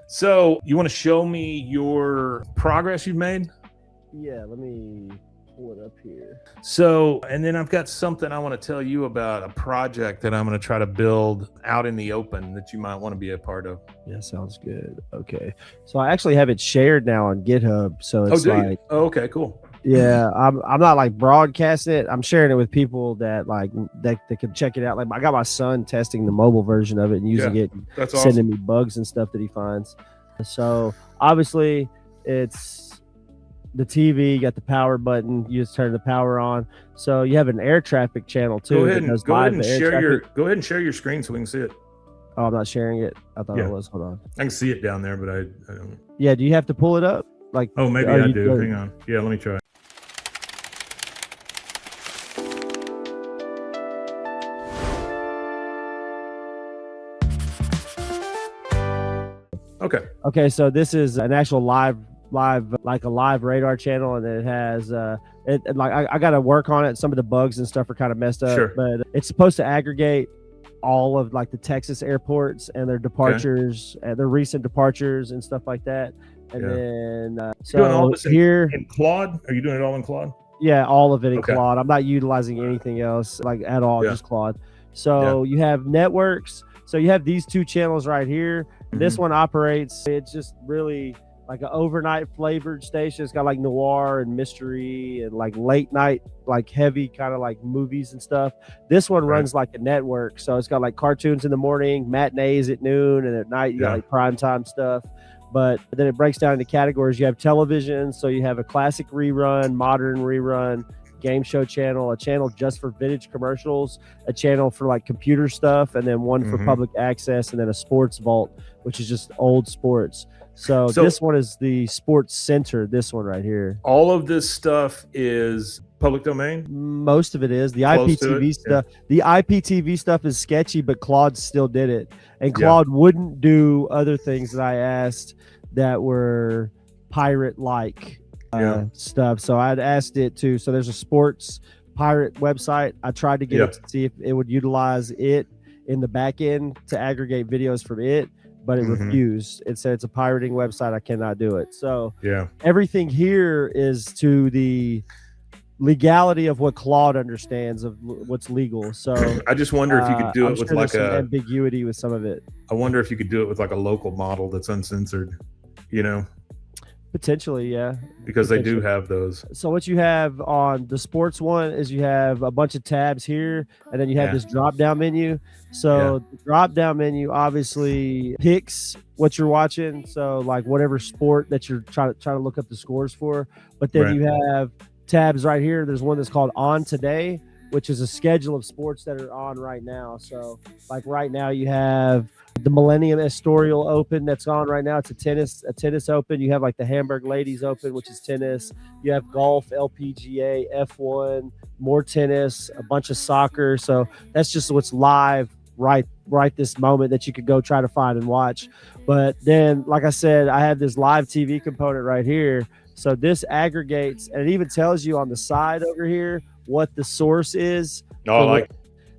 So you want to show me your progress you've made? Yeah, let me pull it up here. So, and then I've got something I want to tell you about, a project that I'm going to try to build out in the open that you might want to be a part of. Yeah, sounds good. Okay. So I actually have it shared now on GitHub. So it's like, oh, okay, cool. Yeah, I'm not like broadcasting it. I'm sharing it with people that like that can check it out. Like I got my son testing the mobile version of it and using it, and That's sending awesome. me bugs and stuff that he finds. So obviously it's the TV, you got the power button, you just turn the power on. So you have an air traffic channel too. Go ahead and share your screen so we can see it. Oh, I'm not sharing it. I thought it was. Hold on. I can see it down there, but I don't. Yeah, do you have to pull it up? Like, oh, maybe I do. Hang on. Yeah, let me try. Okay, so this is an actual live like a live radar channel, and it has I got to work on it. Some of the bugs and stuff are kind of messed up, but it's supposed to aggregate all of like the Texas airports and their departures and their recent departures and stuff like that. And then so doing all this here in Claude. Are you doing it all in Claude? Yeah, all of it in Claude. I'm not utilizing anything else like at all, just Claude. So you have networks. So you have these two channels right here. This one operates, it's just really like an overnight flavored station. It's got like noir and mystery and like late night, like heavy kind of like movies and stuff. This one runs like a network. So it's got like cartoons in the morning, matinees at noon, and at night you got like primetime stuff. But then it breaks down into categories. You have television. So you have a classic rerun, modern rerun, game show channel, a channel just for vintage commercials, a channel for like computer stuff, and then one for public access, and then a sports vault, which is just old sports. So this one is the sports center, this one right here. All of this stuff is public domain? Most of it is. The IPTV stuff. The IPTV stuff is sketchy, but Claude still did it. And Claude wouldn't do other things that I asked that were pirate-like stuff. So I'd asked it to. So there's a sports pirate website. I tried to get it to see if it would utilize it in the back end to aggregate videos from it, but it refused. It said it's a pirating website. I cannot do it. So everything here is to the legality of what Claude understands of what's legal. So I just wonder if you could do it with like a ambiguity with some of it. I wonder if you could do it with like a local model that's uncensored, you know? Potentially, yeah. Because they do have those. So what you have on the sports one is you have a bunch of tabs here, and then you have this drop-down menu. So the drop-down menu obviously picks what you're watching. So like whatever sport that you're trying to look up the scores for. But then you have tabs right here. There's one that's called On Today, which is a schedule of sports that are on right now. So like right now you have the Millennium Estoril Open that's on right now. It's a tennis open. You have like the Hamburg Ladies Open, which is tennis. You have golf, LPGA, F1, more tennis, a bunch of soccer. So that's just what's live right this moment that you could go try to find and watch. But then, like I said, I have this live TV component right here. So this aggregates, and it even tells you on the side over here what the source is.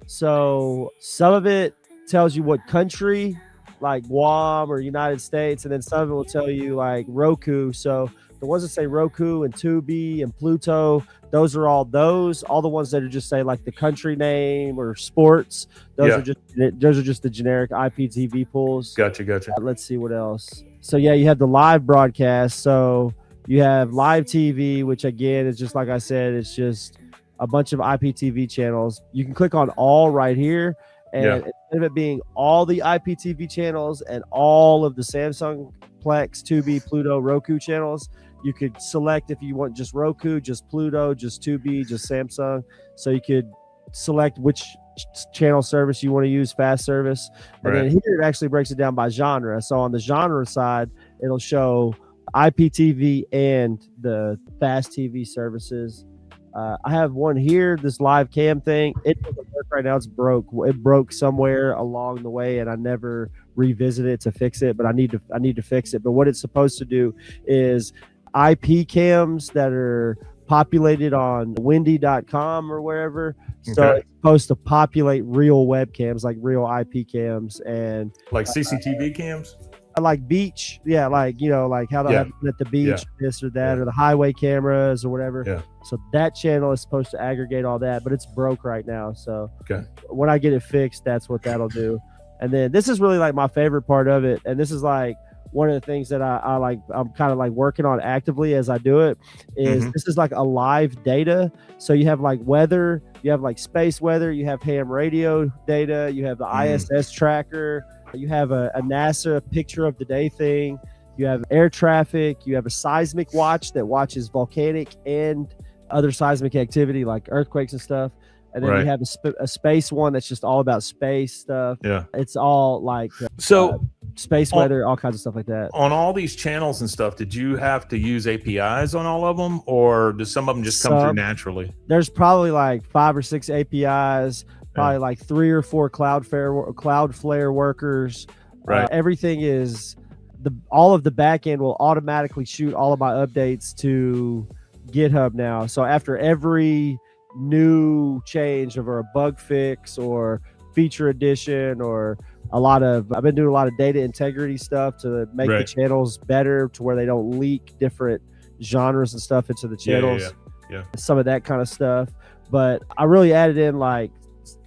So some of it tells you what country, like Guam or United States, and then some of it will tell you like Roku. So the ones that say Roku and Tubi and Pluto, those are all the ones that are just say like the country name or sports. Those are just the generic IPTV pools. Gotcha. Let's see what else. So you have the live broadcast. So you have live TV, which again is just like I said, it's just a bunch of IPTV channels. You can click on all right here. And instead of it being all the IPTV channels and all of the Samsung, Plex, Tubi, Pluto, Roku channels, you could select if you want just Roku, just Pluto, just Tubi, just Samsung. So you could select which channel service you want to use, fast service. And then here it actually breaks it down by genre. So on the genre side, it'll show IPTV and the fast TV services. I have one here, this live cam thing. It doesn't work right now. It's broke. It broke somewhere along the way, and I never revisited it to fix it. But I need to fix it. But what it's supposed to do is IP cams that are populated on Wendy.com or wherever. So it's supposed to populate real webcams, like real IP cams, and like CCTV cams. like beach, like like how they have at the beach, this or that, or the highway cameras or whatever. So that channel is supposed to aggregate all that, but it's broke right now. So when I get it fixed, that's what that'll do. And then this is really like my favorite part of it, and this is like one of the things that I like, I'm kind of like working on actively as I do it, is this is like a live data. So you have like weather, you have like space weather, you have ham radio data, you have the ISS tracker, you have a NASA picture of the day thing, you have air traffic, you have a seismic watch that watches volcanic and other seismic activity like earthquakes and stuff. And then you have a space one that's just all about space stuff. It's all like space weather, all kinds of stuff like that. On all these channels and stuff, did you have to use APIs on all of them, or does some of them just come through naturally? There's probably like 5 or 6 APIs, probably like 3 or 4 Cloudflare workers. Everything is all of the back end will automatically shoot all of my updates to GitHub now. So after every new change or a bug fix or feature addition or I've been doing a lot of data integrity stuff to make the channels better to where they don't leak different genres and stuff into the channels. Some of that kind of stuff. But I really added in like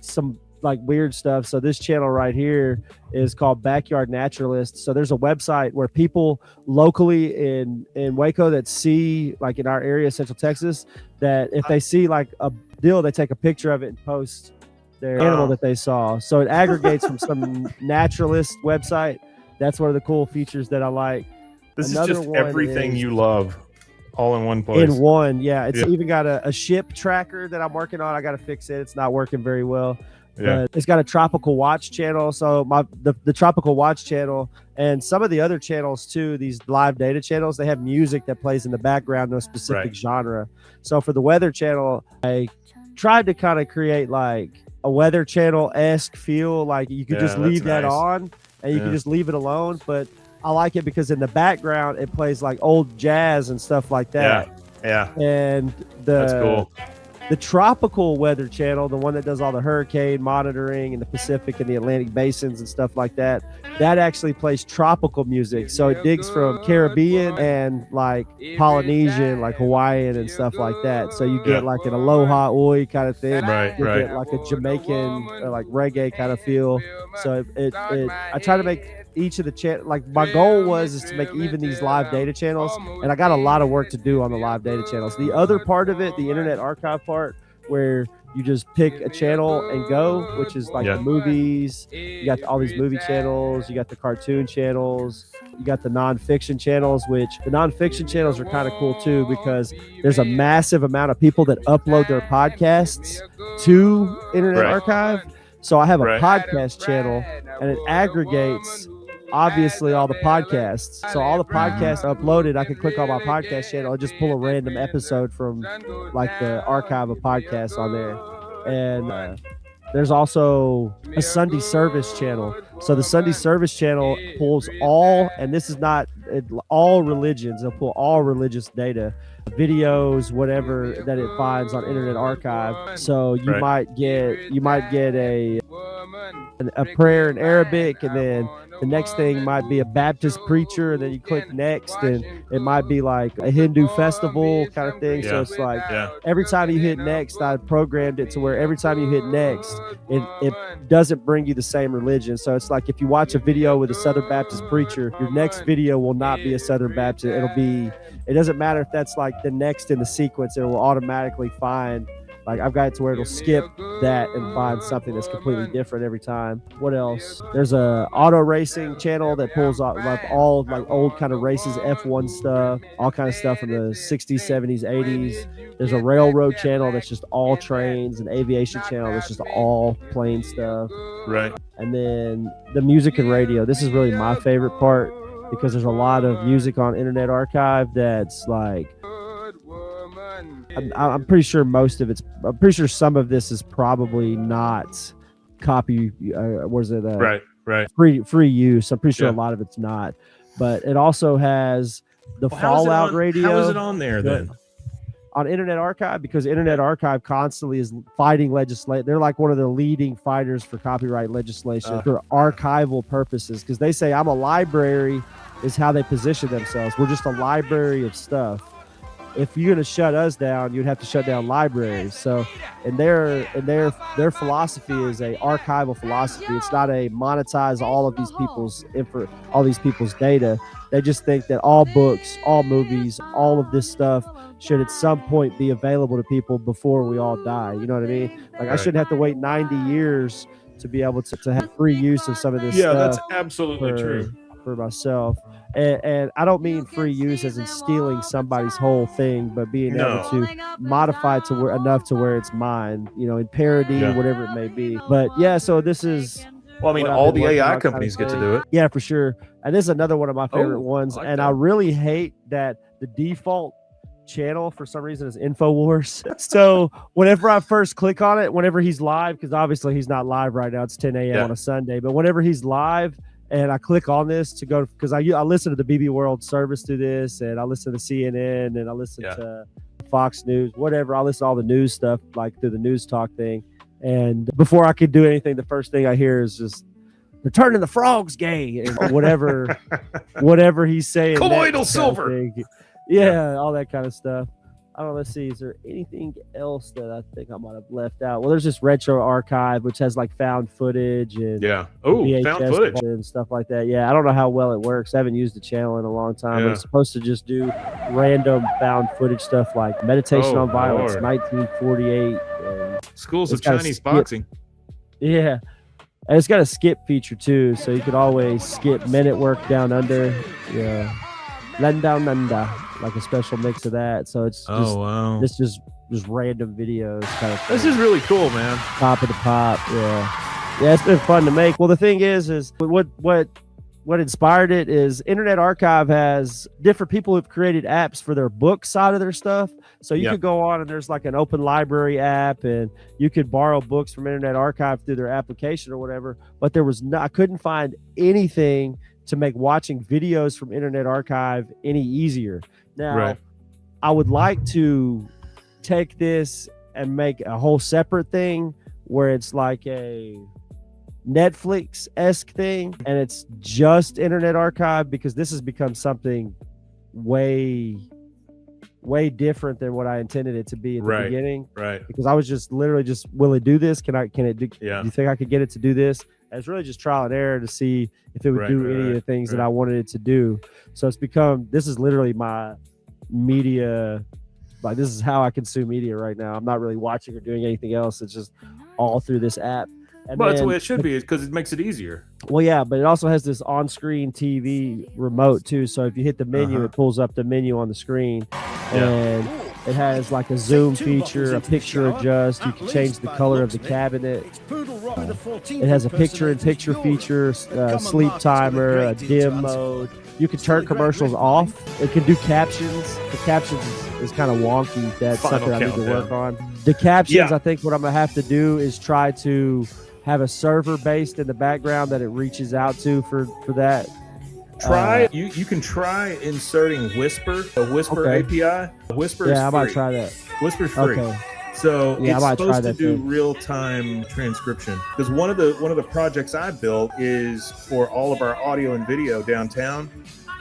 some like weird stuff. So this channel right here is called Backyard Naturalist. So there's a website where people locally in Waco that see, like in our area, Central Texas, that if they see like a deal, they take a picture of it and post their animal that they saw. So it aggregates from some naturalist website. That's one of the cool features that I like. This is just everything you love all in one place. In one, it's even got a ship tracker that I'm working on. I got to fix it. It's not working very well. But it's got a tropical watch channel. So the tropical watch channel and some of the other channels too, these live data channels, they have music that plays in the background in a specific genre. So for the weather channel, I tried to kind of create like a weather channel-esque feel. Like you could just leave that on and you can just leave it alone. But I like it because in the background, it plays like old jazz and stuff like that. And that's cool. The tropical weather channel, the one that does all the hurricane monitoring in the Pacific and the Atlantic basins and stuff like that, that actually plays tropical music. So it digs from Caribbean and like Polynesian, like Hawaiian and stuff like that. So you get like an aloha oi kind of thing. You get like a Jamaican like reggae kind of feel. So I try to make each of the like my goal is to make even these live data channels, and I got a lot of work to do on the live data channels. The other part of it, the Internet Archive part, where you just pick a channel and go, which is like the movies. You got all these movie channels, you got the cartoon channels, you got the nonfiction channels, which the nonfiction channels are kind of cool too, because there's a massive amount of people that upload their podcasts to Internet Archive. So I have a podcast channel, and it aggregates obviously all the podcasts. So all the podcasts uploaded, I could click on my podcast channel and just pull a random episode from like the archive of podcasts on there. And there's also a Sunday service channel. So the Sunday service channel pulls all, and this is not all religions, they'll pull all religious data, videos, whatever that it finds on Internet Archive. So you might get a prayer in Arabic, and then the next thing might be a Baptist preacher, and then you click next, and it might be like a Hindu festival kind of thing. So it's like every time you hit next, I programmed it to where every time you hit next, it doesn't bring you the same religion. So it's like if you watch a video with a Southern Baptist preacher, your next video will not be a Southern Baptist. It doesn't matter if that's like the next in the sequence, it will automatically find, like I've got it to where it'll skip that and find something that's completely different every time. What else? There's a auto racing channel that pulls up like all like old kind of races, F1 stuff, all kind of stuff from the 60s, 70s, 80s. There's a railroad channel that's just all trains, an aviation channel that's just all plane stuff. And then the music and radio. This is really my favorite part, because there's a lot of music on Internet Archive that's like, I'm pretty sure I'm pretty sure some of this is probably not copy, free use. I'm pretty sure a lot of it's not, but it also has the Fallout radio. How is it on there then? on Internet Archive, because Internet Archive constantly is fighting legislation. They're like one of the leading fighters for copyright legislation for archival purposes, because they say I'm a library is how they position themselves. We're just a library of stuff. If you're going to shut us down, you'd have to shut down libraries. So, and their philosophy is a archival philosophy. It's not a monetize all of these people's data. They just think that all books, all movies, all of this stuff should at some point be available to people before we all die. You know what I mean? Like, I shouldn't have to wait 90 years to be able to have free use of some of this stuff. Yeah, that's absolutely true. For myself. And I don't mean free use as in stealing somebody's whole thing, but being able to modify it to enough to where it's mine, you know, in parody, whatever it may be. But yeah, so this is... Well, I mean, all the AI companies get to do it. Yeah, for sure. And this is another one of my favorite ones. I really hate that the default channel for some reason is InfoWars. So whenever I first click on it, whenever he's live, because obviously he's not live right now, it's 10 a.m. on a Sunday, but whenever he's live and I click on this to go, because I listen to the BB World Service through this, and I listen to CNN, and I listen to Fox News, whatever. I listen to all the news stuff, like through the news talk thing. And before I could do anything, the first thing I hear is just, they're turning the frogs gay, and whatever he's saying. Colloidal silver. Yeah, all that kind of stuff. I don't know. Let's see. Is there anything else that I think I might have left out? Well, there's this Retro Archive, which has like found footage and VHS found footage and stuff like that. Yeah, I don't know how well it works. I haven't used the channel in a long time. But it's supposed to just do random found footage stuff like Meditation on Violence, 1948. And Schools of Chinese boxing. Yeah. And it's got a skip feature too, so you could always skip Men at Work Down Under. Yeah. Len Down Under, like a special mix of that. So it's just it's just random videos kind of thing. This is really cool, man. Top of the pop. Yeah, it's been fun to make. Well, the thing is what inspired it is Internet Archive has different people who've created apps for their book side of their stuff. So you could go on and there's like an open library app, and you could borrow books from Internet Archive through their application or whatever. But I couldn't find anything to make watching videos from Internet Archive any easier. Now, I would like to take this and make a whole separate thing where it's like a Netflix-esque thing, and it's just Internet Archive, because this has become something way different than what I intended it to be at the beginning. Right. Because I was just literally just, will it do this? Can it do? Do you think I could get it to do this? And it's really just trial and error to see if it would do any of the things that I wanted it to do. So this is literally my media. Like, this is how I consume media right now. I'm not really watching or doing anything else. It's just all through this app. Well, that's the way it should be, because it makes it easier. Well, yeah, but it also has this on-screen TV remote too. So if you hit the menu, it pulls up the menu on the screen, and it has like a zoom feature, a picture adjust. You can change the color of the cabinet. It has a picture-in-picture feature, sleep timer, a dim mode. You can turn commercials off. It can do captions. The captions is kind of wonky. That's something I need to work on. The captions, I think what I'm going to have to do is try to have a server based in the background that it reaches out to for that. You can try inserting Whisper, a Whisper API. Whisper is free. I might try that. Whisper's free. So it's supposed to do real-time transcription. Because one of the projects I built is for all of our audio and video downtown,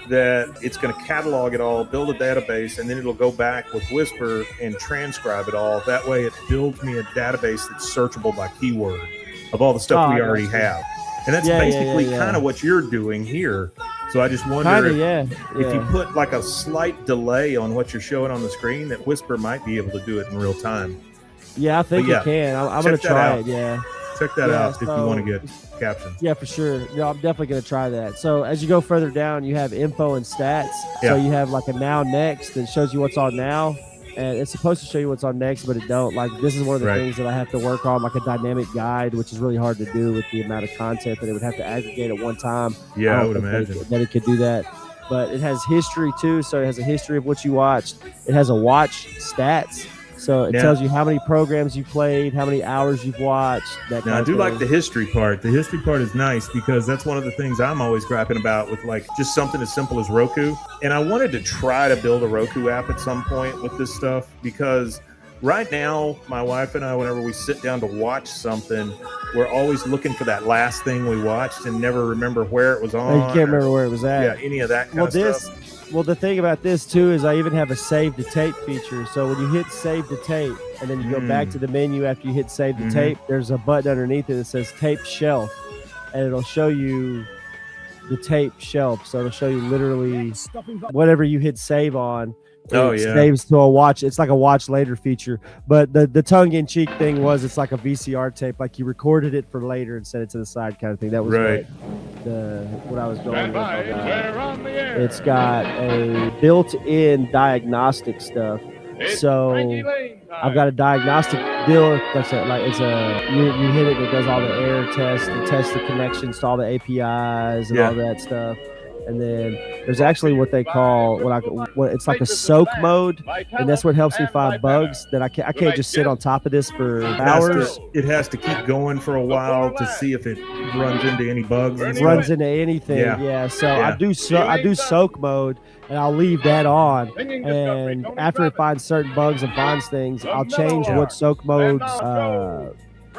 that it's going to catalog it all, build a database, and then it'll go back with Whisper and transcribe it all. That way it builds me a database that's searchable by keyword of all the stuff we already have. And that's basically kind of what you're doing here. So I just wonder if you put like a slight delay on what you're showing on the screen, that Whisper might be able to do it in real time. Yeah, I think it can. I'm going to try it. Check that out if you want to get captions. Yeah, for sure. No, I'm definitely going to try that. So as you go further down, you have info and stats. So you have like a now next that shows you what's on now. And it's supposed to show you what's on next, but it don't. Like, this is one of the things that I have to work on, like a dynamic guide, which is really hard to do with the amount of content that it would have to aggregate at one time. Yeah, I would imagine that it could do that. But it has history too, so it has a history of what you watched. It has a watch stats. So it tells you how many programs you played, how many hours you've watched. Now, I do like the history part. The history part is nice because that's one of the things I'm always griping about with like just something as simple as Roku. And I wanted to try to build a Roku app at some point with this stuff because right now, my wife and I, whenever we sit down to watch something, we're always looking for that last thing we watched and never remember where it was on. You can't remember where it was at. Yeah, any of that kind of stuff. Well, the thing about this too is I even have a save to tape feature. So when you hit save to tape and then you go back to the menu after you hit save to tape, there's a button underneath it that says tape shelf, and it'll show you the tape shelf. So it'll show you literally whatever you hit save on. Saves to a watch. It's like a watch later feature. But the tongue-in-cheek thing was it's like a VCR tape, like you recorded it for later and set it to the side kind of thing. That was what I was going with. It's got a built-in diagnostic stuff. So I've got a diagnostic deal. Like it's you hit it, it does all the error tests, it tests the connections to all the APIs and all that stuff. And then there's actually what they call it's like a soak mode, and that's what helps me find bugs that I can't just sit on top of this for hours. It has to keep going for a while to see if it runs into any bugs. Runs into anything, So I do soak mode, and I'll leave that on. And after it finds certain bugs and finds things, I'll change what soak modes.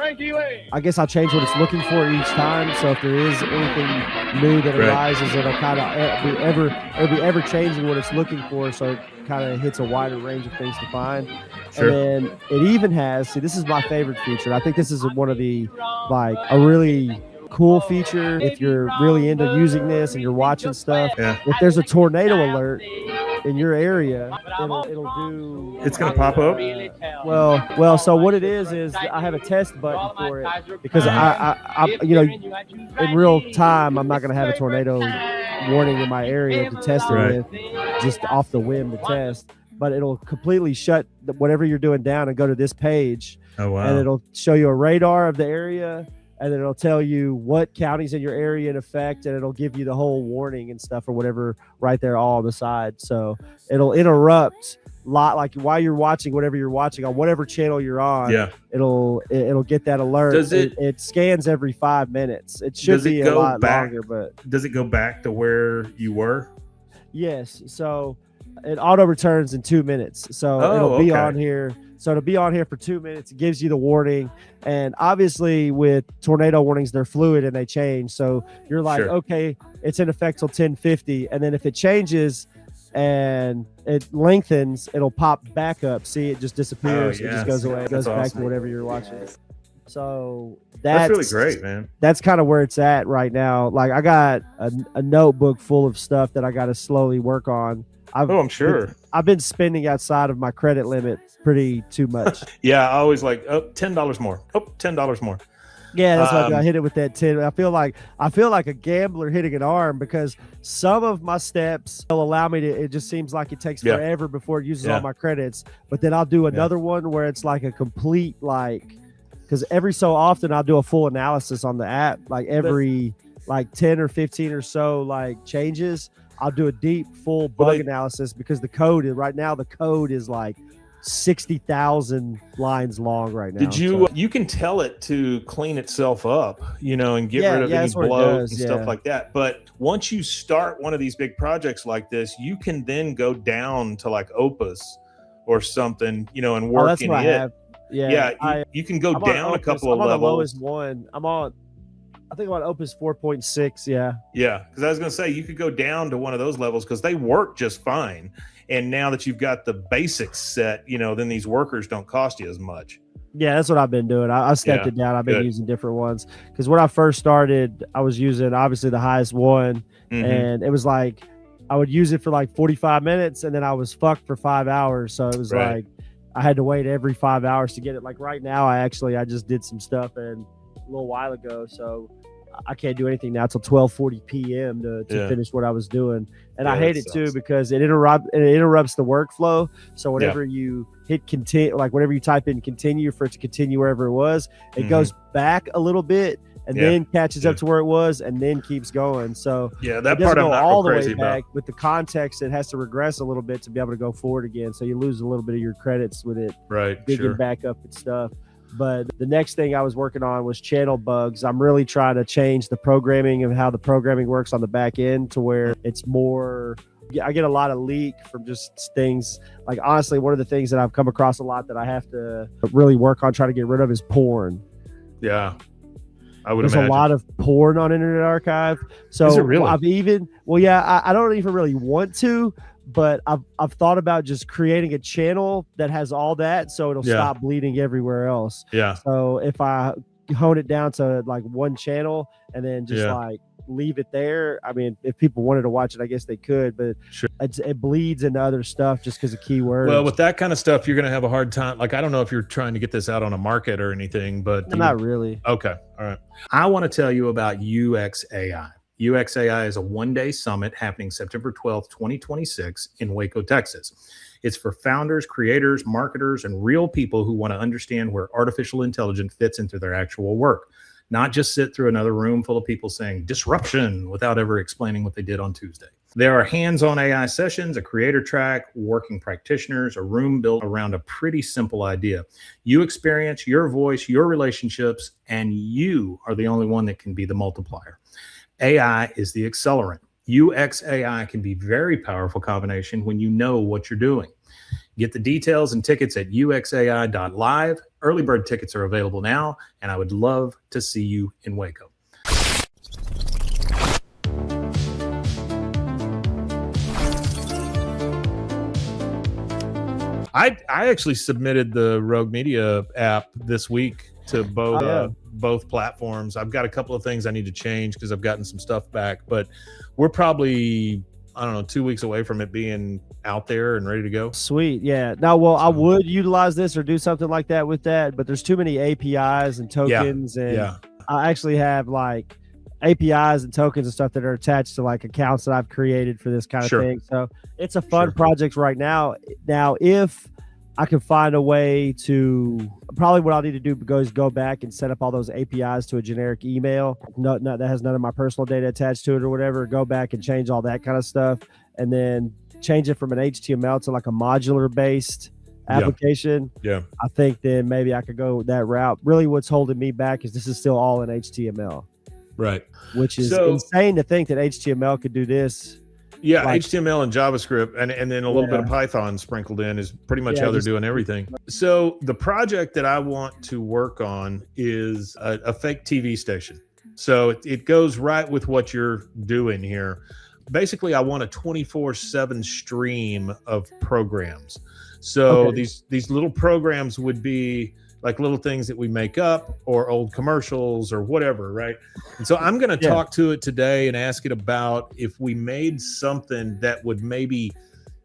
I guess I'll change what it's looking for each time. So if there is anything new that arises, it'll kind of be ever changing what it's looking for. So it kind of hits a wider range of things to find. Sure. And then it even has, this is my favorite feature. I think this is one of the, like, a really cool feature if you're really into using this and you're watching stuff. If there's a tornado alert in your area, it'll do. It's gonna pop up. Well. So what it is I have a test button for it because I in real time I'm not gonna have a tornado warning in my area to test it with, just off the whim to test. But it'll completely shut whatever you're doing down and go to this page. Oh wow! And it'll show you a radar of the area. And then it'll tell you what counties in your area in effect, and it'll give you the whole warning and stuff or whatever right there all on the side. So it'll interrupt like while you're watching whatever you're watching on whatever channel you're on. It'll get that alert. Does it scans every 5 minutes. It should be a lot longer, but does it go back to where you were? Yes. So it auto returns in 2 minutes. So it'll be on here. So to be on here for 2 minutes, it gives you the warning. And obviously with tornado warnings, they're fluid and they change. So you're like, okay, it's in effect till 10:50. And then if it changes and it lengthens, it'll pop back up. See, it just disappears. It just goes away. It goes back to whatever you're watching. So that's really great, man. That's kind of where it's at right now. Like I got a notebook full of stuff that I got to slowly work on. I'm sure. I've been spending outside of my credit limit too much. I always like, $10 more. $10 more. Yeah, that's why I hit it with that 10. I feel like a gambler hitting an arm because some of my steps will allow me to. It just seems like it takes forever before it uses all my credits. But then I'll do another one where it's like a complete because every so often I'll do a full analysis on the app, like every 10 or 15 or so changes. I'll do a deep full bug analysis because the code is like 60,000 lines long right now. Did you can tell it to clean itself up, and get rid of any bloat and stuff like that. But once you start one of these big projects like this, you can then go down to like Opus or something, and work in it. You can go down a couple of levels. I'm on the lowest one. I think about Opus 4.6. Yeah, because I was going to say you could go down to one of those levels because they work just fine. And now that you've got the basics set, then these workers don't cost you as much. Yeah, that's what I've been doing. I stepped it down. I've been using different ones because when I first started, I was using obviously the highest one, and it was like I would use it for like 45 minutes, and then I was fucked for 5 hours. So it was like I had to wait every 5 hours to get it. Like right now, I just did some stuff and a little while ago, so I can't do anything now till 12:40 p.m. to finish what I was doing. And I hate it too, because it interrupts the workflow. So whenever you hit continue, like whenever you type in continue for it to continue wherever it was, it goes back a little bit and then catches up to where it was and then keeps going. So that part I'm not all the crazy way back about. with the context. It has to regress a little bit to be able to go forward again. So you lose a little bit of your credits with it, digging back up and stuff. But the next thing I was working on was channel bugs. I'm really trying to change the programming of how the programming works on the back end to where it's more, I get a lot of leak from just things. Like, honestly, one of the things that I've come across a lot that I have to really work on trying to get rid of is porn. Yeah. There's a lot of porn on Internet Archive. So is it really? I don't even really want to, but I've thought about just creating a channel that has all that, so it'll stop bleeding everywhere else. Yeah. So if I hone it down to like one channel and then just like leave it there, I mean, if people wanted to watch it, I guess they could, but it bleeds into other stuff just because of keywords. Well, with that kind of stuff, you're going to have a hard time. Like, I don't know if you're trying to get this out on a market or anything, but not really. Okay. All right. I want to tell you about UXAI. UXAI is a one-day summit happening September 12th, 2026 in Waco, Texas. It's for founders, creators, marketers, and real people who want to understand where artificial intelligence fits into their actual work, not just sit through another room full of people saying disruption without ever explaining what they did on Tuesday. There are hands-on AI sessions, a creator track, working practitioners, a room built around a pretty simple idea. You experience, your voice, your relationships, and you are the only one that can be the multiplier. AI is the accelerant. UXAI can be a very powerful combination when you know what you're doing. Get the details and tickets at uxai.live. Early bird tickets are available now, and I would love to see you in Waco. I actually submitted the Rogue Media app this week to both platforms. I've got a couple of things I need to change because I've gotten some stuff back, but we're probably, I don't know, 2 weeks away from it being out there and ready to go. Sweet. Yeah. Now, well, I would utilize this or do something like that with that, but there's too many APIs and tokens. I actually have like APIs and tokens and stuff that are attached to like accounts that I've created for this kind of thing. So it's a fun project right now. Now, if I can find a way to, probably what I'll need to do is go back and set up all those APIs to a generic email. No, that has none of my personal data attached to it or whatever. Go back and change all that kind of stuff, and then change it from an HTML to like a modular based application. Yeah. I think then maybe I could go that route. Really what's holding me back is this is still all in HTML. Right. Which is insane to think that HTML could do this. Yeah, like, HTML and JavaScript and then a little bit of Python sprinkled in is pretty much how they're doing everything. So the project that I want to work on is a fake TV station. So it goes right with what you're doing here. Basically, I want a 24/7 stream of programs. So these little programs would be like little things that we make up or old commercials or whatever, right? And so I'm going to talk to it today and ask it about if we made something that would maybe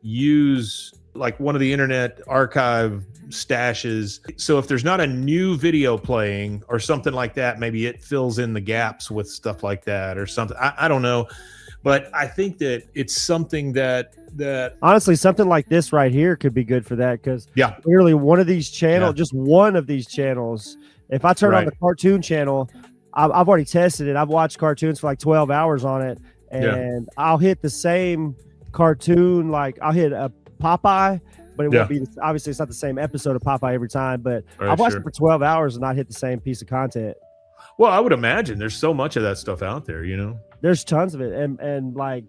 use like one of the Internet Archive stashes. So if there's not a new video playing or something like that, maybe it fills in the gaps with stuff like that or something. I don't know. But I think that it's something that honestly, something like this right here could be good for that, because clearly one of these channels, just one of these channels, if I turn on the cartoon channel, I've already tested it. I've watched cartoons for like 12 hours on it, and I'll hit the same cartoon, like I'll hit a Popeye, but it won't be, obviously it's not the same episode of Popeye every time, but I've watched it for 12 hours and not hit the same piece of content. Well, I would imagine there's so much of that stuff out there, you know? There's tons of it. And like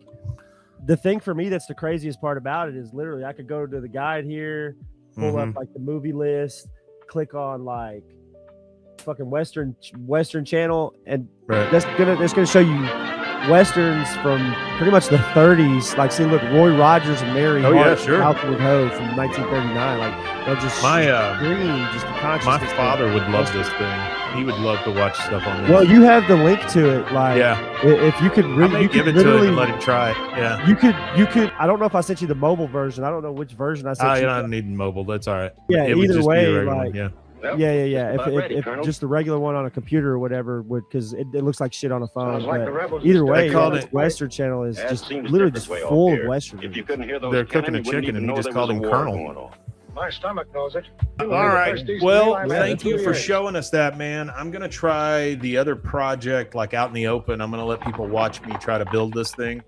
the thing for me that's the craziest part about it is literally I could go to the guide here, pull up like the movie list, click on like fucking Western channel, and that's gonna show you Westerns from pretty much the 30s. Like, see, look, Roy Rogers and Mary Hart, Outward Ho from 1939. Like, they'll just scream just the consciousness. My father would love this thing. He would love to watch stuff on this. Well, you have the link to it. Like, if you could really, you give it to him and let him try it. Yeah, you could. I don't know if I sent you the mobile version. I don't know which version I sent you. I don't need mobile. That's all right. Yeah, either way, like, Yeah. If just the regular one on a computer or whatever would, because it looks like shit on a phone. But either way, this Western channel is just literally just full of Western. They're cooking a chicken, and he just called him Colonel. My stomach knows it. All right. Well, thank you for showing us that, man. I'm going to try the other project, like out in the open. I'm going to let people watch me try to build this thing.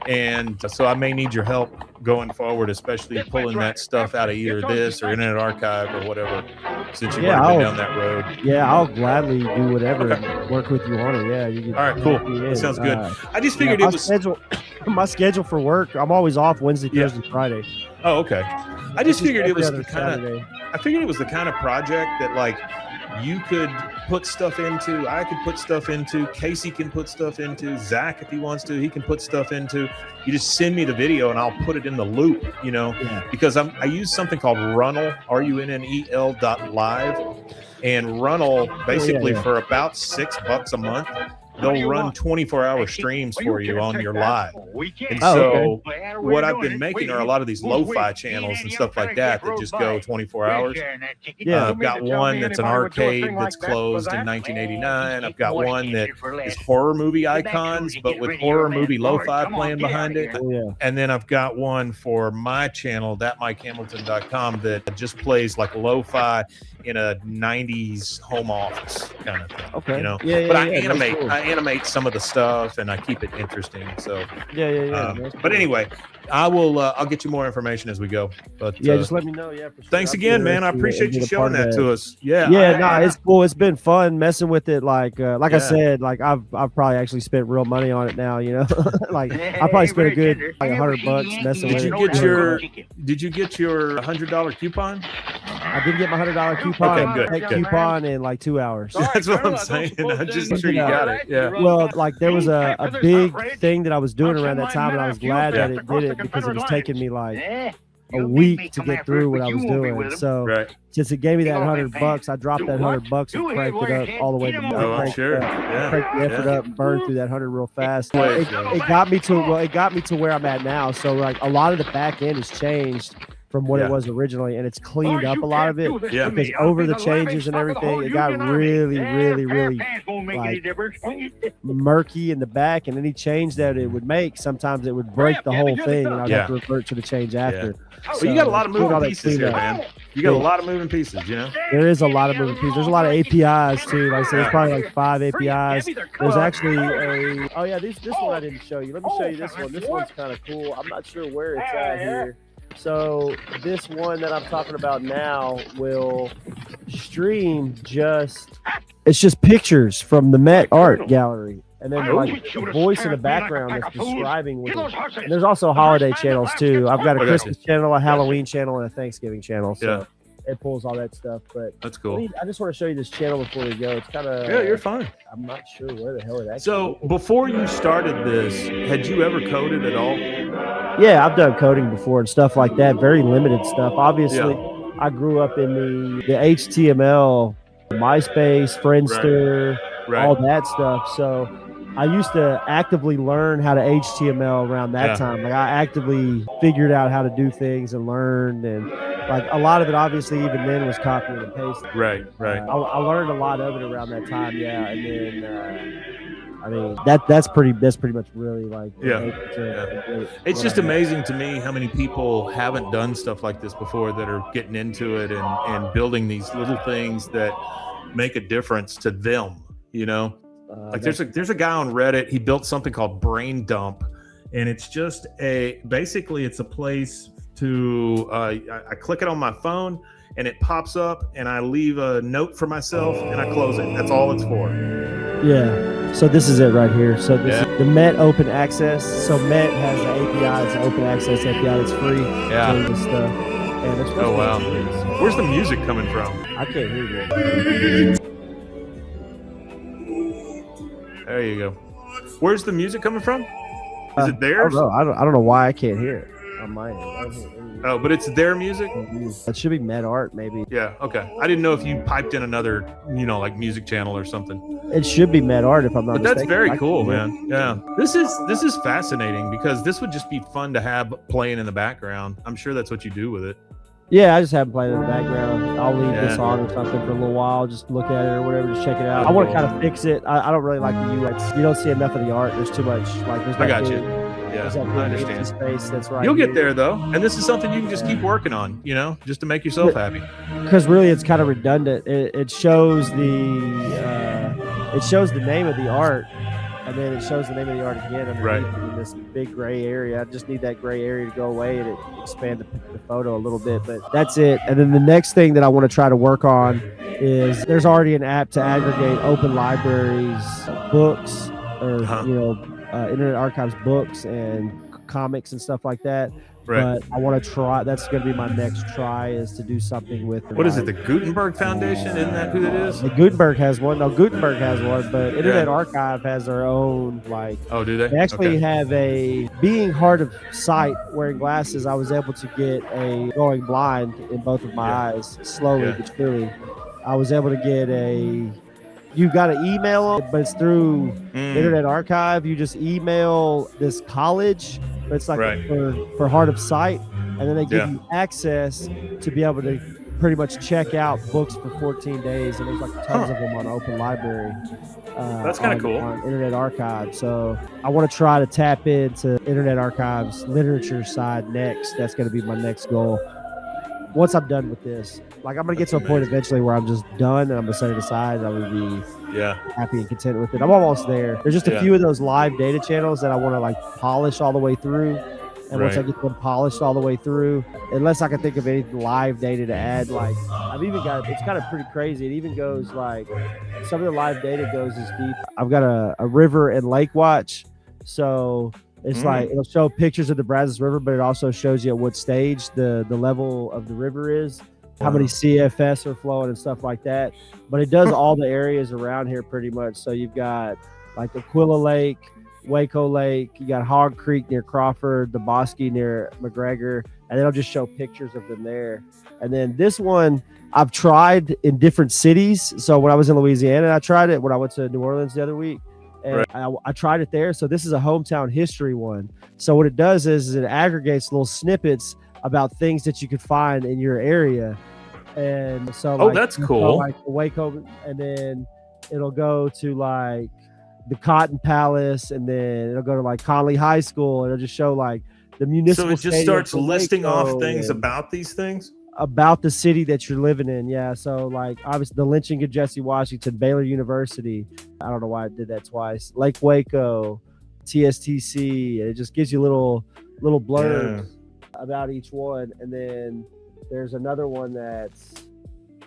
And so I may need your help going forward, especially pulling that stuff out of either this or Internet Archive or whatever, since you've already been down that road. Yeah, I'll gladly do whatever and work with you on it. Yeah. You can, all right, cool. That sounds good. I just figured it was... my schedule for work, I'm always off Wednesday, Thursday, Friday. Oh, okay. I just figured it was the kind of... I figured it was the kind of project that, like, you could put stuff into, I could put stuff into, Casey can put stuff into, Zach, if he wants to, he can put stuff into. You just send me the video and I'll put it in the loop, you know, because I use something called Runnel, RUNNEL.live, and Runnel basically for about $6 a month, they'll run 24-hour streams for you on your live. And so what I've been making are a lot of these lo-fi channels and stuff like that just go 24 hours. I've got one that's an arcade that's closed in 1989. I've got one that is horror movie icons, but with horror movie lo-fi playing behind it. And then I've got one for my channel, thatmikehamilton.com, that just plays like lo-fi in a 90s home office kind of thing. Okay. You know? But I animate some of the stuff and I keep it interesting. So but anyway, I'll get you more information as we go. But just let me know. For sure. Thanks again, man. I appreciate you showing that to us. It's cool. It's been fun messing with it. Like I said, like I've probably actually spent real money on it now, you know. Like I probably spent a good like $100 messing with it. Did you get your $100 coupon? I did get my $100 coupon. Okay, good. Coupon in like 2 hours. That's what I'm saying. I'm just sure you got it. Yeah. Well, like there was a big thing that I was doing around that time, and I was glad that it did it because it was taking me like a week to get through what I was doing. So since it gave me that $100, I dropped that $100 and cranked it up all the way to cranked the effort up and burned through that 100 real fast. It got me to where I'm at now. So like a lot of the back end has changed from what it was originally, and it's cleaned up a lot of it because over the changes and everything, it got really like murky in the back, and any change that it would make, sometimes it would break the whole thing, and I'd have to revert to the change after. So you got a lot of moving pieces here, man. You got a lot of moving pieces, you know? There is a lot of moving pieces. There's a lot of APIs too. Like I said, there's probably like 5 APIs. There's actually this one I didn't show you. Let me show you this one. This one's kind of cool. I'm not sure where it's at here. So this one that I'm talking about now will stream it's just pictures from the Met Art Gallery. And then like the voice in the background that's describing what and there's also holiday channels too. I've got a Christmas channel, a Halloween channel, and a Thanksgiving channel. So it pulls all that stuff. But that's cool. I just want to show you this channel before we go. It's kind of you're fine. I'm not sure where the hell it actually So before you started this, had you ever coded at all? Yeah, I've done coding before and stuff like that. Very limited stuff. Obviously, I grew up in the HTML, MySpace, Friendster, all that stuff. So I used to actively learn how to HTML around that time. Like I actively figured out how to do things and learned, and like a lot of it obviously even then was copying and pasting. Right. I learned a lot of it around that time. Yeah, and then I mean that's pretty much really like It's just amazing to me how many people haven't done stuff like this before that are getting into it and building these little things that make a difference to them. You know. Like there's a guy on Reddit. He built something called Brain Dump, and it's just basically it's a place to I click it on my phone and it pops up and I leave a note for myself and I close it. That's all it's for. Yeah. So this is it right here. So this is the Met Open Access. So Met has the API. It's an open access API that's free. Yeah. This stuff. And it's wow. Where's the music coming from? I can't hear you. There you go. Where's the music coming from? Is it theirs? I don't know why I can't hear it on my end. Oh, but it's their music? It should be Met Art, maybe. Yeah, okay. I didn't know if you piped in another, like music channel or something. It should be Met Art if I'm not mistaken. That's very cool, man. Yeah. This is fascinating because this would just be fun to have playing in the background. I'm sure that's what you do with it. Yeah, I just have them playing in the background. I'll leave this on or something for a little while, just look at it or whatever, just check it out. I want to kind of fix it. I don't really like the UX. You don't see enough of the art. There's too much. Like there's I got big, you. Yeah, there's that big I understand. empty space that's right. You'll get there though, and this is something you can just keep working on. You know, just to make yourself happy. Because really, it's kind of redundant. It shows the name of the art, and then it shows the name of the art again underneath in this big gray area. I just need that gray area to go away and expand the photo a little bit, but that's it. And then the next thing that I want to try to work on is there's already an app to aggregate open libraries, books, or Internet Archive's books and comics and stuff like that. But I want to try. That's going to be my next try, is to do something with. What is it? The Gutenberg Foundation? Isn't that who it is? The Gutenberg has one. No, Gutenberg has one, but Internet Archive has their own. Like, oh, do they? They actually have a. Being hard of sight, wearing glasses, I was able to get a going blind in both of my eyes, slowly but surely. I was able to get a. You got to email them, but it's through Internet Archive. You just email this college. But it's like for hard of sight, and then they give you access to be able to pretty much check out books for 14 days, and there's like tons of them on Open Library. That's kind of cool. On Internet Archive. So I want to try to tap into Internet Archive's literature side next. That's going to be my next goal. Once I'm done with this, like I'm going to get to a point eventually where I'm just done and I'm going to set it aside. I'm going to be happy and content with it. I'm almost there. There's just a few of those live data channels that I want to like polish all the way through. And once I get them polished all the way through, unless I can think of any live data to add, like I've even got, it's kind of pretty crazy. It even goes like, some of the live data goes as deep. I've got a river and lake watch. So it's like, it'll show pictures of the Brazos River, but it also shows you at what stage the level of the river is, how many CFS are flowing and stuff like that. But it does all the areas around here pretty much. So you've got like Aquila Lake, Waco Lake, you got Hog Creek near Crawford, the Bosque near McGregor, and it'll just show pictures of them there. And then this one I've tried in different cities. So when I was in Louisiana, I tried it. When I went to New Orleans the other week, and I tried it there. So this is a hometown history one. So what it does is it aggregates little snippets about things that you could find in your area. And so that's cool. Like Waco, and then it'll go to like the Cotton Palace, and then it'll go to like Conley High School, and it'll just show like the municipal. So it just starts listing off things about these things, about the city that you're living in. Yeah. So like obviously the lynching of Jesse Washington, Baylor University. I don't know why I did that twice. Lake Waco, TSTC. And it just gives you little blurbs about each one, and then there's another one that's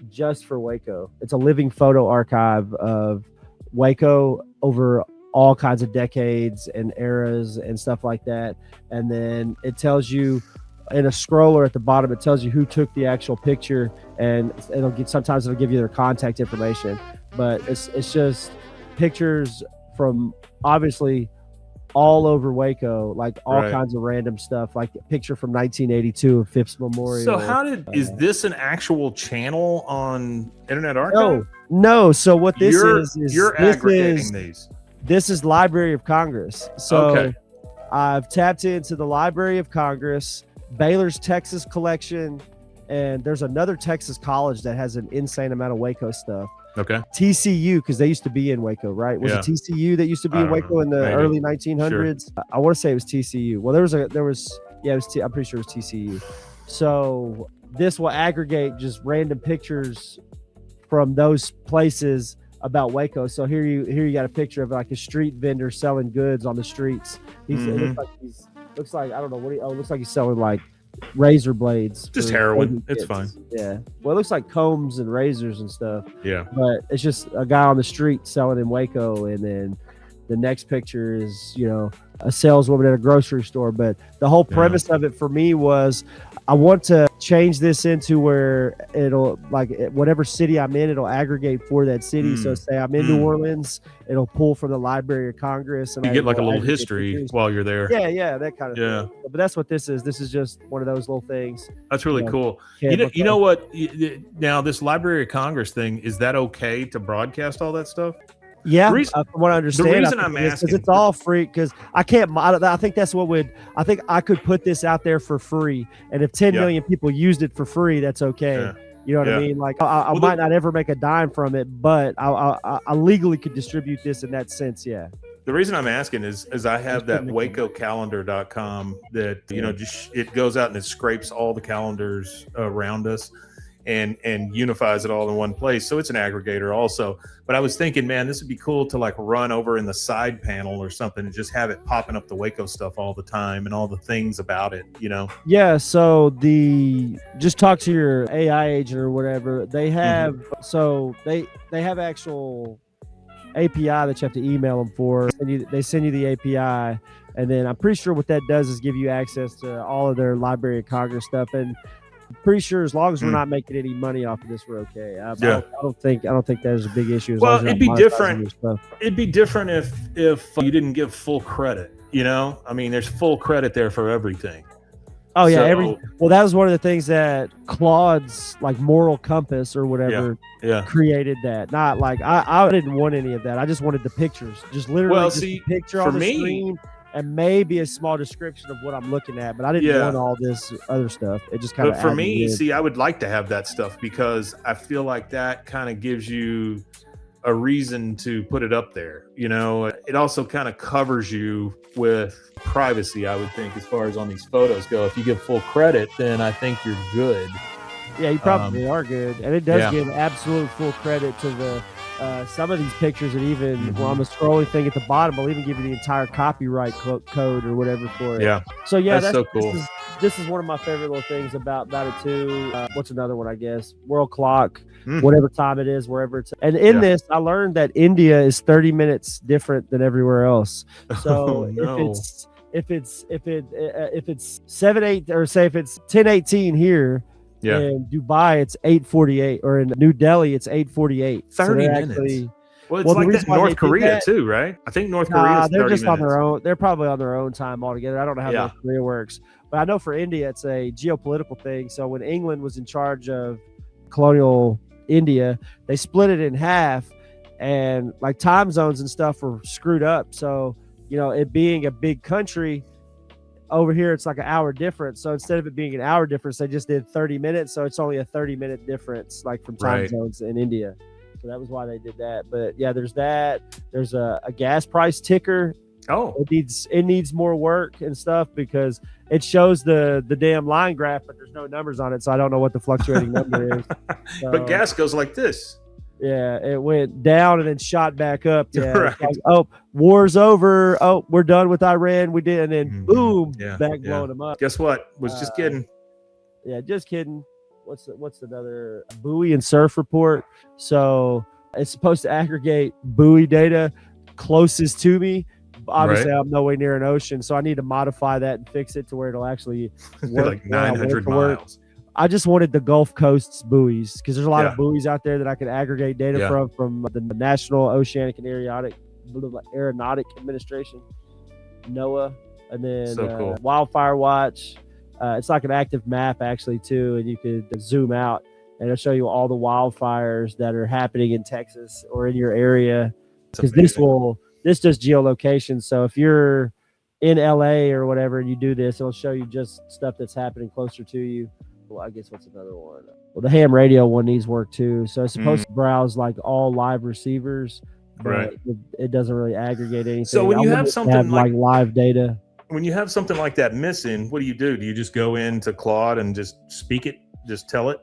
just for Waco. It's a living photo archive of Waco over all kinds of decades and eras and stuff like that. And then it tells you in a scroller at the bottom, it tells you who took the actual picture, and sometimes it'll give you their contact information. But it's just pictures from obviously all over Waco, like all kinds of random stuff, like a picture from 1982 of Phipps Memorial. So is this an actual channel on Internet Archive? No. So what this is you're aggregating these. This is Library of Congress. So I've tapped into the Library of Congress, Baylor's Texas collection, and there's another Texas college that has an insane amount of Waco stuff. Okay. TCU, because they used to be in Waco, right? Was it TCU that used to be in Waco in the early 1900s? Sure. I want to say it was TCU. Well, I'm pretty sure it was TCU. So this will aggregate just random pictures from those places about Waco. So here you got a picture of like a street vendor selling goods on the streets. It looks like I don't know what it looks like he's selling like razor blades, just heroin. It's fine. Yeah, well, it looks like combs and razors and stuff. Yeah, but it's just a guy on the street selling in Waco. And then the next picture is a saleswoman at a grocery store. But the whole premise of it for me was I want to change this into where it'll, like, whatever city I'm in, it'll aggregate for that city. So say I'm in New Orleans, it'll pull from the Library of Congress. And you get like a little history while you're there. Yeah, that kind of thing. But that's what this is. This is just one of those little things. That's really cool. You know what? Now, this Library of Congress thing, is that okay to broadcast all that stuff? Yeah, from what I understand, the reason I'm asking, because it's all free. Because I can't. I think that's what would. I think I could put this out there for free, and if 10 million people used it for free, that's okay. Yeah. You know what I mean? Like I might not ever make a dime from it, but I legally could distribute this in that sense. Yeah. The reason I'm asking is I have that wacocalendar.com that, you know, just it goes out and it scrapes all the calendars around us and unifies it all in one place. So it's an aggregator also. But I was thinking, man, this would be cool to like run over in the side panel or something and just have it popping up the Waco stuff all the time and all the things about it, you know? Yeah. So just talk to your AI agent or whatever. They have, so they have actual API that you have to email them for. And they send you the API, and then I'm pretty sure what that does is give you access to all of their Library of Congress stuff. And I'm pretty sure as long as we're not making any money off of this, we're okay. I don't think there's a big issue. Well, it'd be different. It'd be different if you didn't give full credit. You know, I mean, there's full credit there for everything. Oh yeah, well, that was one of the things that Claude's like moral compass or whatever created that. Not like I didn't want any of that. I just wanted the pictures, just literally a picture on the screen and maybe a small description of what I'm looking at. But I didn't want all this other stuff. It just kind of. But for me, see, I would like to have that stuff because I feel like that kind of gives you a reason to put it up there. You know, it also kind of covers you with privacy, I would think, as far as on these photos go. If you give full credit, then I think you're good. Yeah, you probably are good. And it does give absolute full credit to the some of these pictures, and even on the scrolling thing at the bottom, I'll even give you the entire copyright code or whatever for it. Yeah. So yeah, that's so cool. This is one of my favorite little things about it too. What's another one? I guess World Clock, whatever time it is, wherever it's. And in this, I learned that India is 30 minutes different than everywhere else. So if it's 7-8, or say if it's 10:18 here. Yeah. In Dubai, it's 8:48, or in New Delhi, it's 8:48. 30 minutes. Well, it's like that in North Korea too, right? I think North Korea is 30 they're just minutes. on their own. They're probably on their own time altogether. I don't know how North Korea works, but I know for India, it's a geopolitical thing. So when England was in charge of colonial India, they split it in half, and like time zones and stuff were screwed up. So, you know, it being a big country, over here it's like an hour difference. So instead of it being an hour difference, they just did 30 minutes. So it's only a 30-minute difference, like from time zones in India. So that was why they did that. But yeah, there's that. There's a gas price ticker. Oh, it needs more work and stuff because it shows the damn line graph, but there's no numbers on it. So I don't know what the fluctuating number is. So, but gas goes like this. Yeah, it went down and then shot back up. Yeah. Right. Like, oh, war's over. Oh, we're done with Iran. We did, and then boom, blowing them up. Guess what? Was just kidding. Yeah, just kidding. What's another buoy and surf report? So it's supposed to aggregate buoy data closest to me. Obviously, I'm nowhere near an ocean, so I need to modify that and fix it to where it'll actually work. Like 900 miles. I just wanted the Gulf Coast's buoys because there's a lot of buoys out there that I could aggregate data from the National Oceanic and Aeronautic Administration, NOAA, and then Wildfire Watch. It's like an active map actually too, and you could zoom out and it'll show you all the wildfires that are happening in Texas or in your area. Because this does geolocation. So if you're in LA or whatever and you do this, it'll show you just stuff that's happening closer to you. Well, I guess what's another one? Well, the ham radio one needs work too. So it's supposed to browse like all live receivers, but it doesn't really aggregate anything. So when you have something like live data, when you have something like that missing, what do you do? Do you just go into Claude and just speak it, just tell it?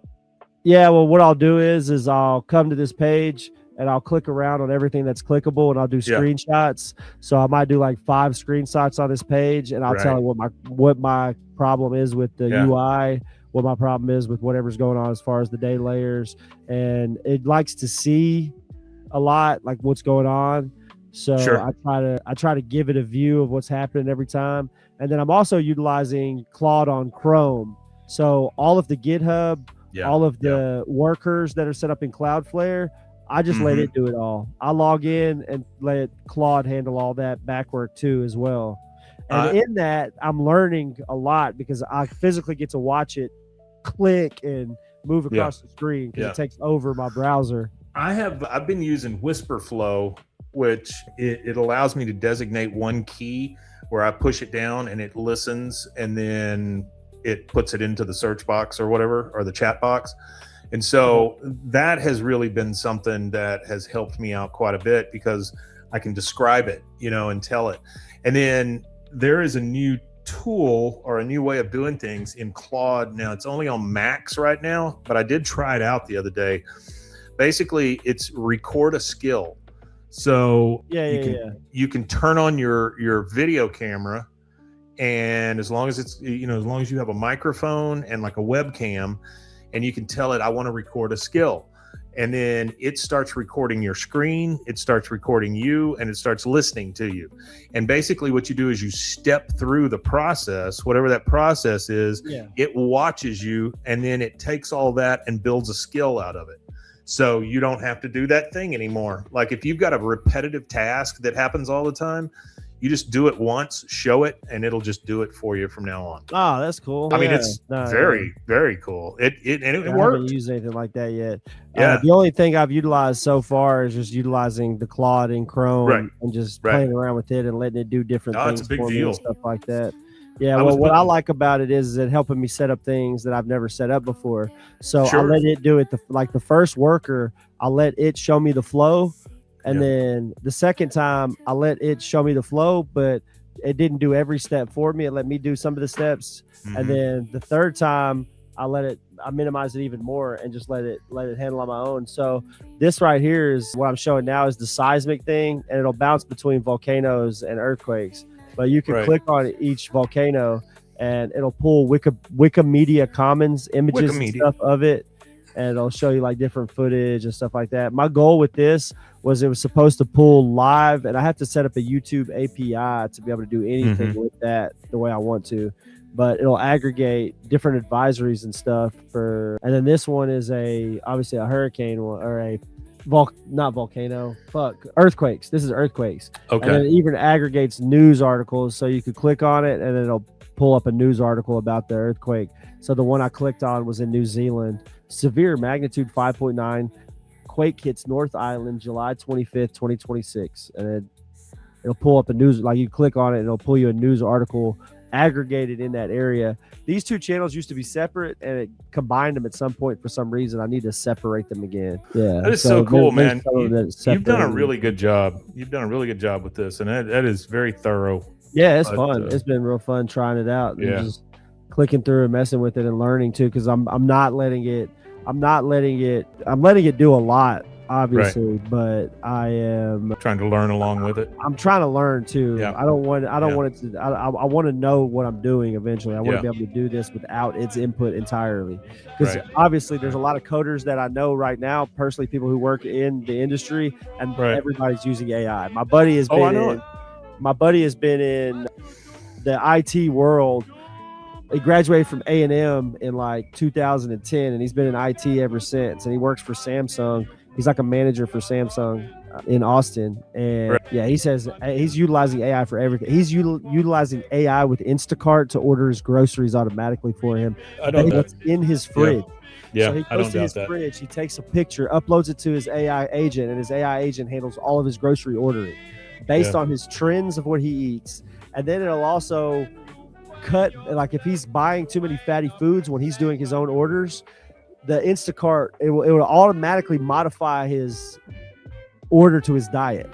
Yeah. Well, what I'll do is I'll come to this page and I'll click around on everything that's clickable, and I'll do screenshots. So I might do like 5 screenshots on this page, and I'll tell you what my problem is with the UI. What my problem is with whatever's going on as far as the data layers, and it likes to see a lot like what's going on. So I try to give it a view of what's happening every time. And then I'm also utilizing Claude on Chrome. So all of the GitHub, all of the workers that are set up in Cloudflare, I just let it do it all. I log in and let Claude handle all that back work too as well. And in that, I'm learning a lot because I physically get to watch it click and move across the screen because it takes over my browser. I've been using WhisperFlow which it allows me to designate one key where I push it down and it listens, and then it puts it into the search box or whatever, or the chat box. And so that has really been something that has helped me out quite a bit, because I can describe it, and tell it. And then there is a new tool or a new way of doing things in Claude. Now it's only on Macs right now, but I did try it out the other day. Basically, it's record a skill. So you can turn on your video camera, and as long as it's, as long as you have a microphone and like a webcam, and you can tell it, I want to record a skill. And then it starts recording your screen, it starts recording you, and it starts listening to you. And basically what you do is you step through the process, whatever that process is, it watches you, and then it takes all that and builds a skill out of it. So you don't have to do that thing anymore. Like if you've got a repetitive task that happens all the time, you just do it once, show it, and it'll just do it for you from now on. Oh, that's cool. I mean, it's very, very cool. It worked. I haven't used anything like that yet. Yeah. The only thing I've utilized so far is just utilizing the Claude in Chrome and just playing around with it and letting it do different things. It's a big for deal. Me and stuff like that. Yeah, well, what I like about it is it helping me set up things that I've never set up before. So I let it do it. Like the first worker, I let it show me the flow. And then the second time I let it show me the flow, but it didn't do every step for me. It let me do some of the steps. Mm-hmm. And then the third time I minimized it even more and just let it handle on my own. So this right here is what I'm showing now is the seismic thing, and it'll bounce between volcanoes and earthquakes. But you can click on each volcano and it'll pull Wikimedia Commons images and stuff of it. And it'll show you like different footage and stuff like that. My goal with this was it was supposed to pull live, and I have to set up a YouTube API to be able to do anything with that the way I want to. But it'll aggregate different advisories and stuff and then this one is obviously a hurricane one, or earthquakes. This is earthquakes. Okay. And then it even aggregates news articles, so you could click on it and then it'll pull up a news article about the earthquake. So the one I clicked on was in New Zealand. Severe magnitude 5.9 quake hits North Island July 25th, 2026. And then it'll pull up a news, like you click on it and it'll pull you a news article aggregated in that area. These two channels used to be separate, and it combined them at some point for some reason. I need to separate them again. Yeah. That is so cool, man. You've done a really good job. You've done a really good job with this, and that is very thorough. Yeah, it's fun. It's been real fun trying it out. And just clicking through and messing with it and learning too, because I'm letting it do a lot, obviously, but I am trying to learn along with it. I'm trying to learn too. Yeah. I want to know what I'm doing eventually. I want to be able to do this without its input entirely, because obviously there's a lot of coders that I know right now, personally, people who work in the industry, and everybody's using AI. My buddy has been in the IT world. He graduated from A&M in like 2010, and he's been in IT ever since. And he works for Samsung. He's like a manager for Samsung in Austin. And he says he's utilizing AI for everything. He's utilizing AI with Instacart to order his groceries automatically for him. That's in his fridge. Yeah, so he goes to his fridge, he takes a picture, uploads it to his AI agent, and his AI agent handles all of his grocery ordering based on his trends of what he eats. And then it'll also cut, like if he's buying too many fatty foods when he's doing his own orders, the Instacart, it will automatically modify his order to his diet.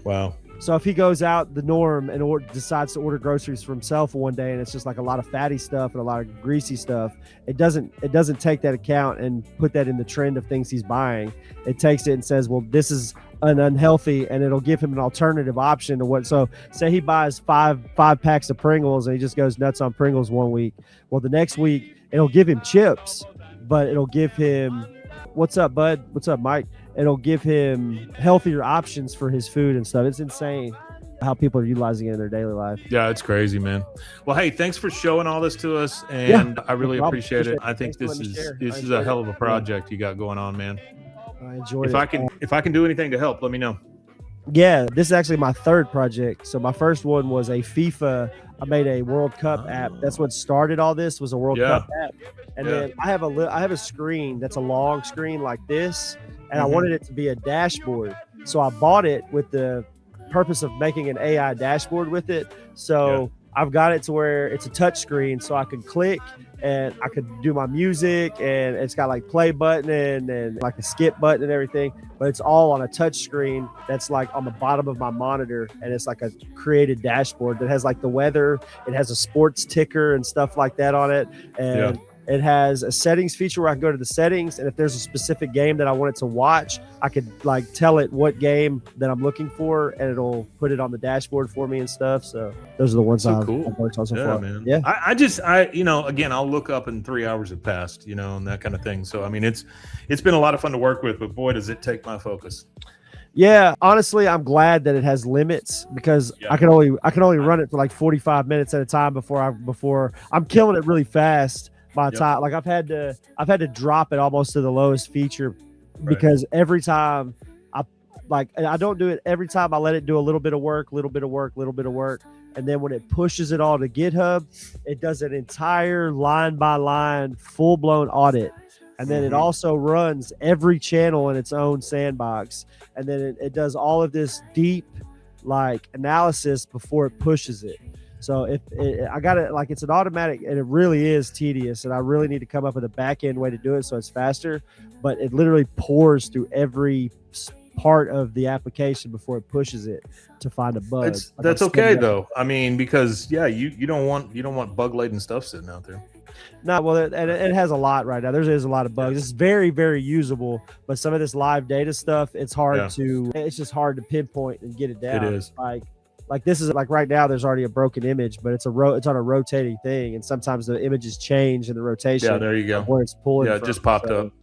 Wow. So if he goes out the norm and decides to order groceries for himself one day, and it's just like a lot of fatty stuff and a lot of greasy stuff, it doesn't take that account and put that in the trend of things he's buying. It takes it and says, well, this is an unhealthy, and it'll give him an alternative option to what. So say he buys five packs of Pringles and he just goes nuts on Pringles one week. Well, the next week it'll give him chips, but it'll give him, what's up, bud? What's up, Mike? It'll give him healthier options for his food and stuff. It's insane how people are utilizing it in their daily life. Yeah, it's crazy, man. Well, hey, thanks for showing all this to us, and I really appreciate it. I think this is a hell of a project you got going on, man. I enjoyed it. If I can do anything to help, let me know. Yeah, this is actually my third project. So my first one was a FIFA. I made a World Cup app. That's what started all this, was a World Cup app. And then I have a screen that's a long screen like this, and I wanted it to be a dashboard. So I bought it with the purpose of making an AI dashboard with it. So I've got it to where it's a touch screen, so I can click and I could do my music, and it's got like play button and like a skip button and everything, but it's all on a touch screen that's like on the bottom of my monitor, and it's like a created dashboard that has like the weather, it has a sports ticker and stuff like that on it, and it has a settings feature where I can go to the settings, and if there's a specific game that I want it to watch, I could like tell it what game that I'm looking for, and it'll put it on the dashboard for me and stuff. So those are the ones I've worked on so far. Man. Yeah. I again, I'll look up and 3 hours have passed, and that kind of thing. So, I mean, it's been a lot of fun to work with, but boy, does it take my focus. Yeah, honestly, I'm glad that it has limits, because I can only run it for like 45 minutes at a time before I'm killing it really fast. By time, like I've had to drop it almost to the lowest feature, because every time I don't do it every time. I let it do a little bit of work, and then when it pushes it all to GitHub, it does an entire line by line, full blown audit, and then it also runs every channel in its own sandbox, and then it does all of this deep like analysis before it pushes it. So I got it, like it's an automatic, and it really is tedious, and I really need to come up with a back end way to do it so it's faster, but it literally pours through every part of the application before it pushes it to find a bug. That's okay though. I mean, because you don't want bug laden stuff sitting out there. No, well, it has a lot right now. There's a lot of bugs. It's very, very usable, but some of this live data stuff, it's just hard to pinpoint and get it down. It is. Like this is like right now there's already a broken image, but it's on a rotating thing, and sometimes the images change in the rotation. Yeah, there you go. Where it's pulling. Yeah, it just popped up.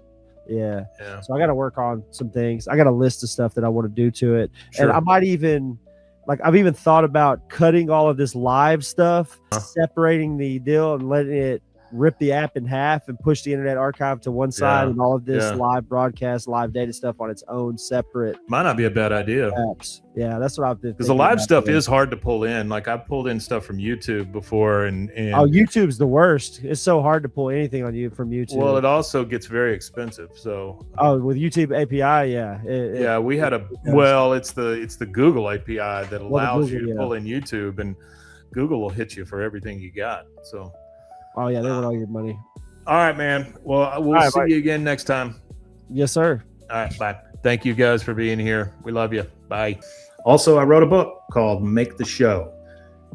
Yeah. So I got to work on some things. I got a list of stuff that I want to do to it, and I might even I've even thought about cutting all of this live stuff, separating the deal, and letting it rip the app in half and push the Internet Archive to one side, and all of this live broadcast, live data stuff on its own separate. Might not be a bad idea. Apps. Yeah, that's what I've been. Because the live stuff is hard to pull in. Like I've pulled in stuff from YouTube before, and YouTube's the worst. It's so hard to pull anything on you from YouTube. Well, it also gets very expensive. So with YouTube API, we had it's the Google API that allows you to pull in YouTube, and Google will hit you for everything you got. So. Oh yeah, they want all your money. All right, man. Well, we'll see you again next time. Yes, sir. All right, bye. Thank you guys for being here. We love you. Bye. Also, I wrote a book called Make the Show.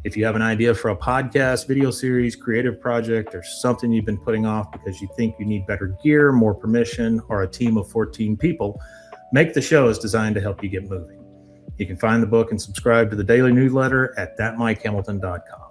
If you have an idea for a podcast, video series, creative project, or something you've been putting off because you think you need better gear, more permission, or a team of 14 people, Make the Show is designed to help you get moving. You can find the book and subscribe to the daily newsletter at thatmikehamilton.com.